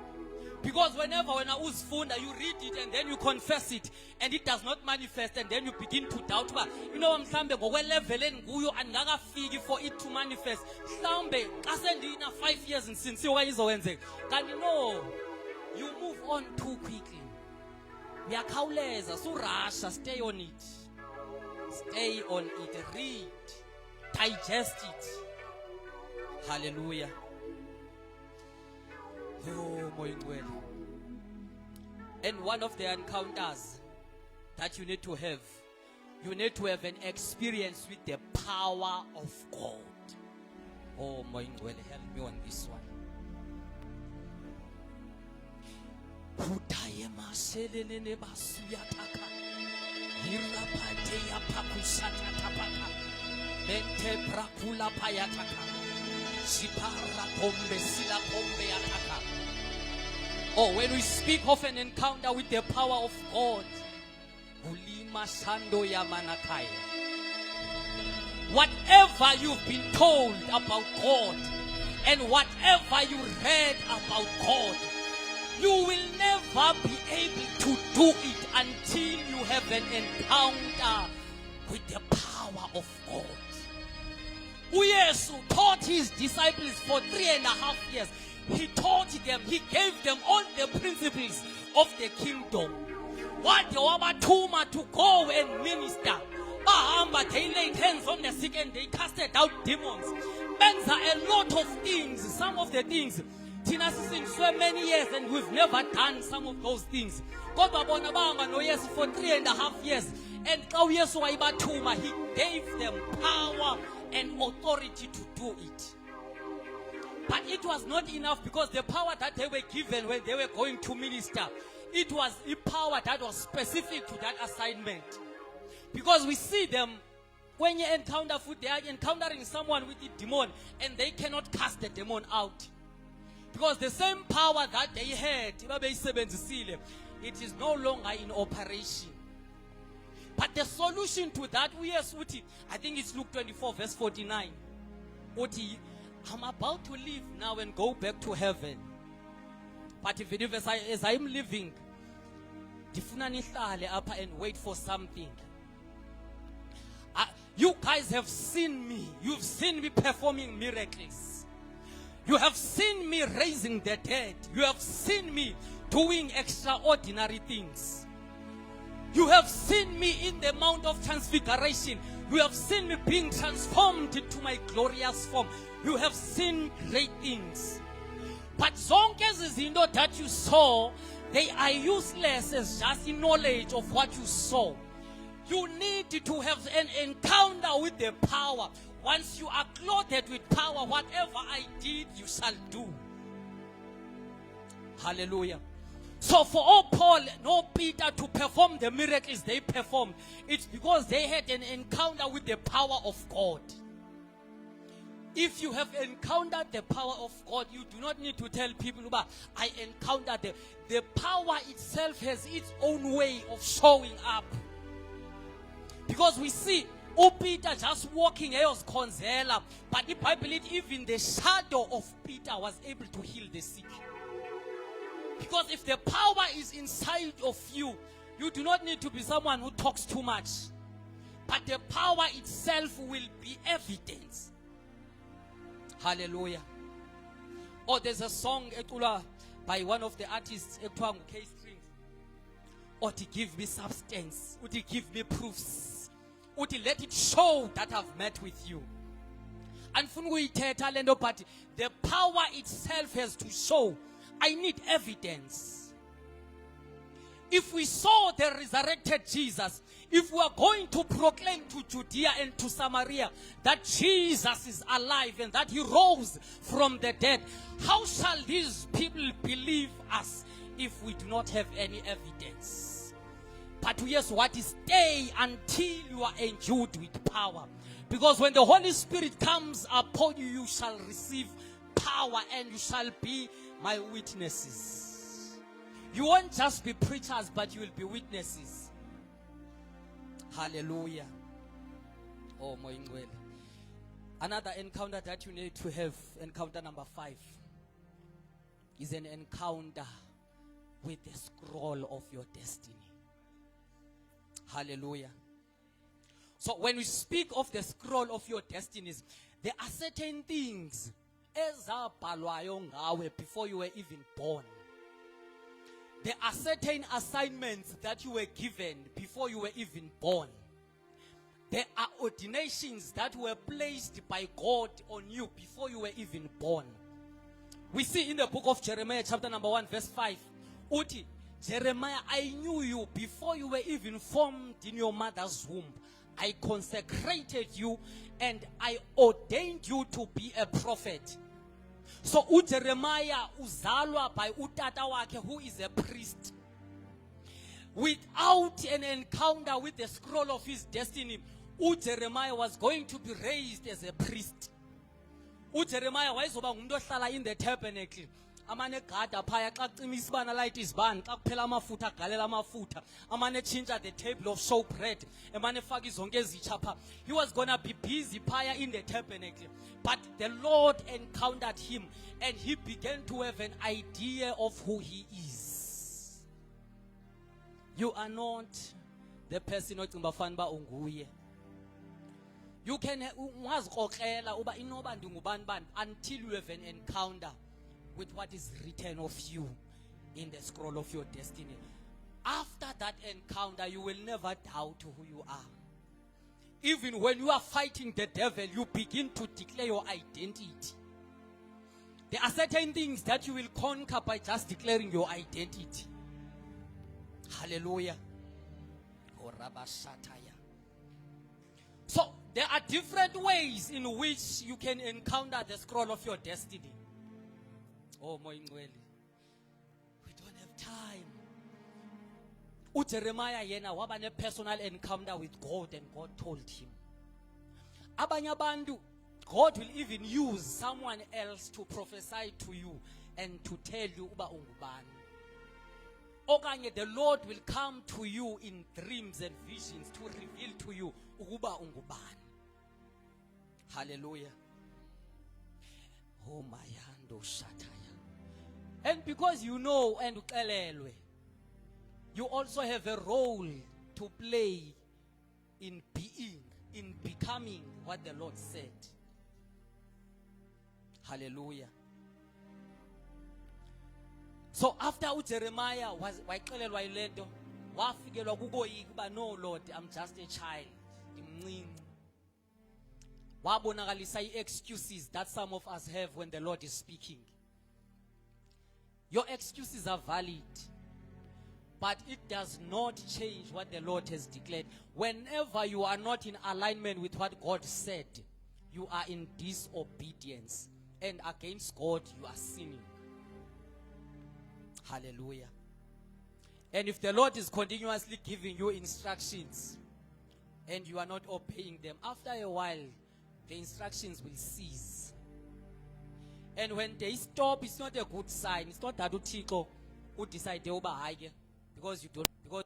Because whenever when I was funda, you read it and then you confess it and it does not manifest, and then you begin to doubt. You know, mhlambe ngokwelevel enguyo andingakafiki for it to manifest. Mhlambe xa sendina 5 years since izokwenzeka. Kanti no, you move on too quickly. Uyakhawuleza, surasha, stay on it. Stay on it, read, digest it. Hallelujah. Oh, Moingwele. And one of the encounters that you need to have an experience with the power of God. Oh, Moingwele, help me on this one. Hutaye maselele ne basuyataka. Hirapate ya pakusata tapaka. Mente brakula payataka. Shipara kombe sila kombe yataka. Oh, when we speak of an encounter with the power of God, Ulima Sando Yamanakaya. Whatever you've been told about God and whatever you read about God, you will never be able to do it until you have an encounter with the power of God. Uyesu taught his disciples for 3.5 years. He taught them, he gave them all the principles of the kingdom. What they were about to go and minister. But they laid hands on the sick and they casted out demons. Men's are a lot of things. Some of the things Tina sing so many years and we've never done some of those things. God no yes for 3.5 years. And he gave them power and authority to do it. But it was not enough, because the power that they were given when they were going to minister, it was a power that was specific to that assignment. Because we see them, when you encounter food, they are encountering someone with the demon and they cannot cast the demon out. Because the same power that they had, it is no longer in operation. But the solution to that, I think it's Luke 24 verse 49. I'm about to leave now and go back to heaven. But as I'm living, and wait for something. You guys have seen me. You've seen me performing miracles. You have seen me raising the dead. You have seen me doing extraordinary things. You have seen me in the Mount of Transfiguration. You have seen me being transformed into my glorious form. You have seen great things. But zonke izinto that you saw, they are useless as just knowledge of what you saw. You need to have an encounter with the power. Once you are clothed with power, whatever I did, you shall do. Hallelujah. So for all Paul and Peter to perform the miracles they performed, it's because they had an encounter with the power of God. If you have encountered the power of God, you do not need to tell people about, I encountered the power itself has its own way of showing up. Because we see Peter just walking, he was konzela, but the Bible, even the shadow of Peter was able to heal the sick. Because if the power is inside of you, you do not need to be someone who talks too much. But the power itself will be evidence. Hallelujah. Or there's a song by one of the artists, K Strings. Or to give me substance. Or to give me proofs. Or to let it show that I've met with you. And but the power itself has to show. I need evidence. If we saw the resurrected Jesus, if we are going to proclaim to Judea and to Samaria that Jesus is alive and that he rose from the dead, how shall these people believe us if we do not have any evidence? But yes, what is stay until you are endued with power. Because when the Holy Spirit comes upon you, you shall receive power and you shall be my witnesses. You won't just be preachers, but you will be witnesses. Hallelujah. Oh, Moingwele. Another encounter that you need to have, encounter number 5, is an encounter with the scroll of your destiny. Hallelujah. So when we speak of the scroll of your destinies, there are certain things ezabhalwayo ngawe before you were even born. There are certain assignments that you were given before you were even born. There are ordinations that were placed by God on you before you were even born. We see in the book of Jeremiah chapter number 1 verse 5. Uti, Jeremiah, I knew you before you were even formed in your mother's womb. I consecrated you and I ordained you to be a prophet. So Jeremiah uzalwa by utata wakhe, who is a priest. Without an encounter with the scroll of his destiny, Jeremiah was going to be raised as a priest. Jeremiah wayezoba ngumuntu ohlala in the tabernacle. Amane gada phaya xa kucima isibane light isibane xa kuphela amafutha agalela amafutha amane tshintsha the table of showbread emane faka izonke ezitsha pha. He was gonna be busy phaya in the tabernacle, but the Lord encountered him and he began to have an idea of who he is. You are not the person ocinga bafana ba unguye. You can ungazikrokrela uba inoba ndingubani bani until you have an encounter with what is written of you in the scroll of your destiny. After that encounter, you will never doubt who you are. Even when you are fighting the devil, you begin to declare your identity. There are certain things that you will conquer by just declaring your identity. Hallelujah. So there are different ways in which you can encounter the scroll of your destiny. Oh, Moingweli, we don't have time. Jeremiah yena waba ne personal encounter with God, and God told him. Abanye abantu, God will even use someone else to prophesy to you and to tell you uba ungubani. Okanye the Lord will come to you in dreams and visions to reveal to you uba ungubani. Hallelujah. Oh, Mayando Shataya. And because you know and ukelelwe, you also have a role to play in being, in becoming what the Lord said. Hallelujah. So after Jeremiah was wayiqelelwa ilento, wafikelwa kukoyika uba no Lord, I'm just a child. Imncinci. Wabonakalisa excuses that some of us have when the Lord is speaking. Your excuses are valid, but it does not change what the Lord has declared. Whenever you are not in alignment with what God said, you are in disobedience, and against God you are sinning. Hallelujah. And if the Lord is continuously giving you instructions and you are not obeying them, after a while the instructions will cease. And when they stop, it's not a good sign. It's not that uThixo udecide uba hayi because you don't, because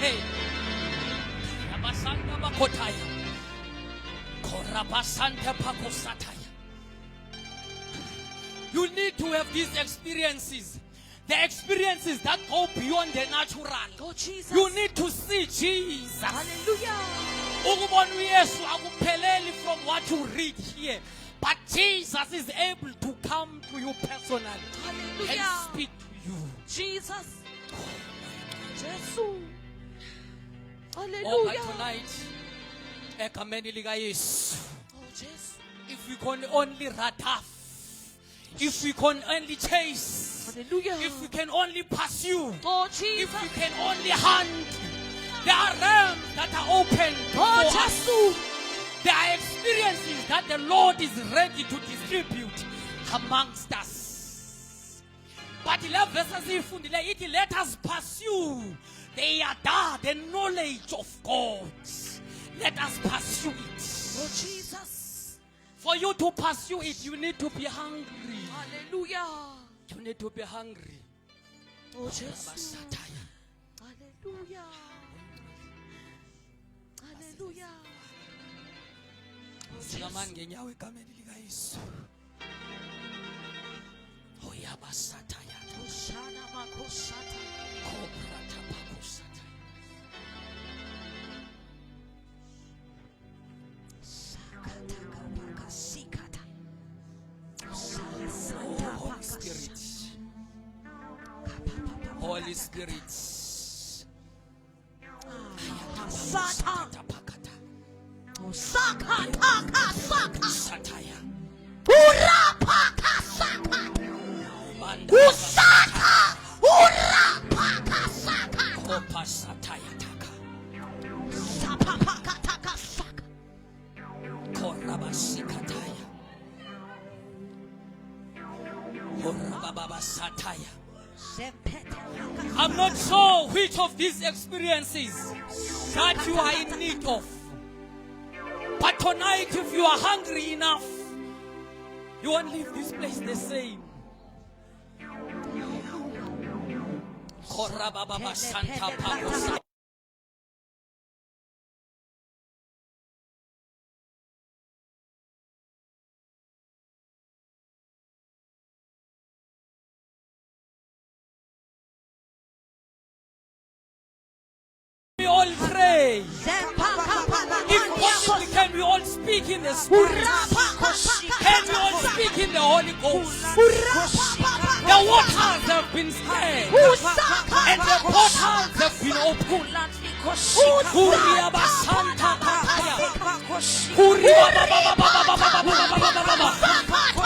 Hey. Yabasanta bakotaya. Korabasanta pakosataya. You need to have these experiences. The experiences that go beyond the natural. Oh, Jesus. You need to see Jesus. Hallelujah. Ukubona uYesu akupheleli from what you read here. But Jesus is able to come to you personally and Hallelujah. speak to you. Jesus. Jesus. Oh, but Hallelujah. tonight, egameni likaYesu, Oh, Jesus. if we can only radaf, if we can only chase, Hallelujah. if we can only pursue, Oh, if Jesus. we can only hunt, there are realms that are open Oh, for us. Jesus. There are experiences that the Lord is ready to distribute amongst us. But let us pursue the knowledge of God. Let us pursue it. Oh, Jesus. For you to pursue it, you need to be hungry. Hallelujah. You need to be hungry. Oh, Jesus. Hallelujah. Hallelujah. Singamani ngenyawo egameni likaYesu. Oyabasataya. Hoshana makoshata. Kobrata pakosataya. Holy Spirit. Holy Spirit. Satan. Tapakata. Sakataka saka. Sataya. Urapaka saka. Manda. Usaka. Urapaka saka. Kopa sataya taka. Sapapaka taka saka. Korabasikataya. Korabababasataya. I'm not sure which of these experiences that you are in need of. But tonight, if you are hungry enough, you won't leave this place the same. Korabababasanta pakosa. We all pray. If possible, can we all speak in the Spirit? Can we all speak in the Holy Ghost? The waters have been stirred, and the portals have been opened. Kuria basanta kakaya. Kuria baba baba baba baba baba baba baba.